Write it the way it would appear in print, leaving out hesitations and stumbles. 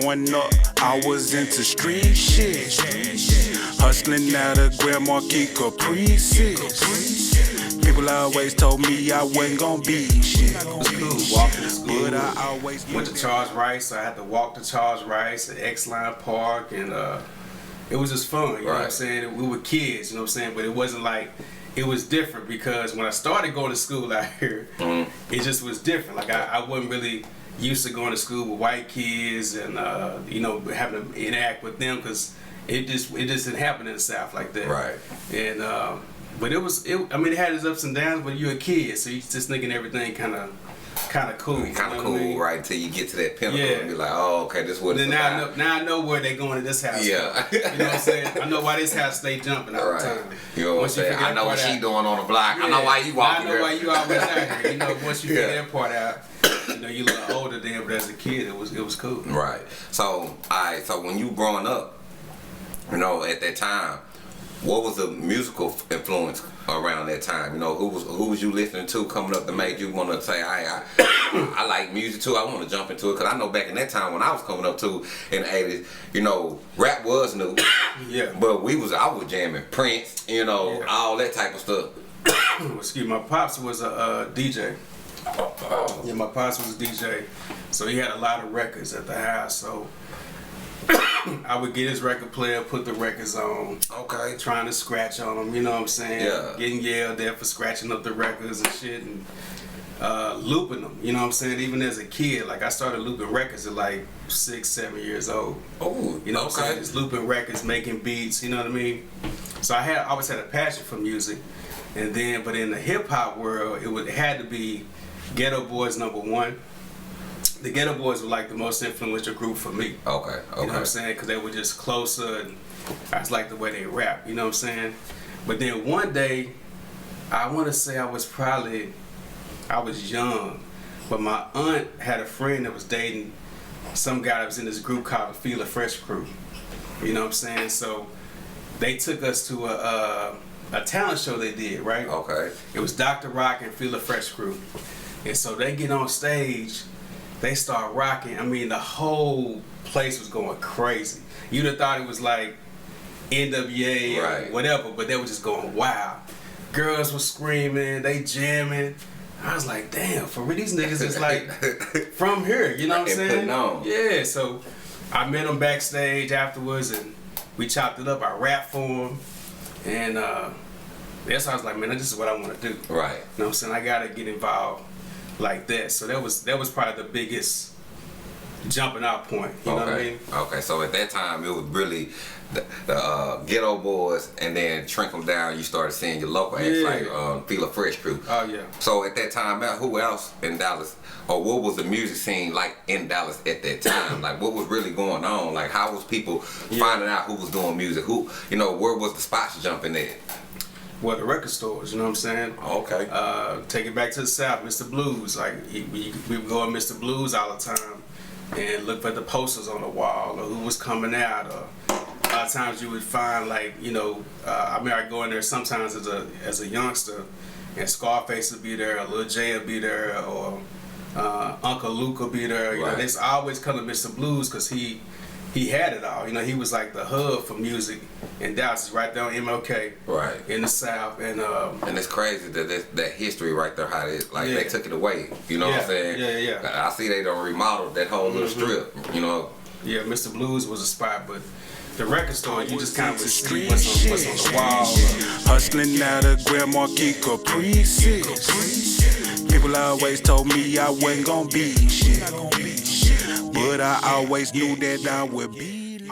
Growing up, I was into street shit. Hustling out of Grand Marquis Caprices. People always told me I wasn't gonna be shit. It was cool walking to school. But I always went to Charles Rice, so I had to walk to Charles Rice at X-Line Park, and it was just fun, you know what I'm saying? We were kids, you know what I'm saying? But it wasn't like, it was different because when I started going to school out here, it just was different. Like I wasn't really used to going to school with white kids and you know, having to interact with them because it just didn't happen in the South like that. Right. And but I mean, it had its ups and downs, but you're a kid, so you just thinking everything kind of cool. Kind of cool, I mean? Right? Until you get to that pinnacle and be like, oh, okay, this is what it's about. Now I know where they going to this house. Yeah. You know what I'm saying? I know why this house stay jumping all the time. You know what I'm saying? I know what she doing on the block. Yeah. I know why you walking there. I know why you always out here. You know, once you figure that part out, you know, you a little older then, but as a kid, it was cool. Right. So, so when you growing up, you know, at that time, what was the musical influence around that time? You know, who was you listening to coming up that made you want to say, I like music too, I want to jump into it? Because I know back in that time when I was coming up too in the 80s, you know, rap was new. Yeah. But I was jamming Prince, you know, all that type of stuff. Excuse me, my pops was a DJ. Yeah, my pops was a DJ, so he had a lot of records at the house. So I would get his record player, put the records on. Okay. Trying to scratch on them, you know what I'm saying? Yeah. Getting yelled at for scratching up the records and shit, and looping them. You know what I'm saying? Even as a kid, like I started looping records at like 6, 7 years old. Oh, you know what I'm saying? Just looping records, making beats. You know what I mean? So I always had a passion for music, and then but in the hip hop world, it had to be Ghetto Boys #1. The Ghetto Boys were like the most influential group for me. Okay. You know what I'm saying? Because they were just closer, and I just like the way they rap. You know what I'm saying? But then one day, I want to say I was young, but my aunt had a friend that was dating some guy that was in this group called the For Fila Fresh Crew. You know what I'm saying? So they took us to a talent show they did, right? Okay. It was Dr. Rock and For Fila Fresh Crew. And so they get on stage, they start rocking. I mean, the whole place was going crazy. You'd have thought it was like NWA or whatever, but they were just going wild. Girls were screaming, they jamming. I was like, damn, for real, these niggas is like from here, you know what I'm saying? Yeah, so I met them backstage afterwards and we chopped it up. I rapped for them. And that's how I was like, man, this is what I want to do. Right. You know what I'm saying? I got to get involved like that. So that was probably the biggest jumping out point. You know what I mean? Okay, so at that time it was really the Ghetto Boys, and then shrink them down. You started seeing your local acts like Fila Fresh Crew. Oh yeah. So at that time, who else in Dallas, or what was the music scene like in Dallas at that time? Like what was really going on? Like how was people finding out who was doing music? Who, you know, where was the spots jumping at? Well, the record stores, you know what I'm saying? Okay. Take it back to the South, Mr. Blues. Like we would go to Mr. Blues all the time and look for the posters on the wall or who was coming out. Or a lot of times you would find, like, you know, I mean, I'd go in there sometimes as a youngster, and Scarface would be there, or Lil J would be there, or Uncle Luke would be there. You know, they always come to Mr. Blues because he had it all. You know, he was like the hub for music in Dallas, right there on MLK, in the South. And it's crazy that history right there, how they took it away. You know what I'm saying? Yeah. I see they done remodeled that whole little strip. You know. Yeah, Mr. Blues was a spot, but the record store, you just kind of see what's on the wall. Hustling out of Grand Marquis Caprices. People always told me I wasn't gonna be shit, but I always knew that I would be.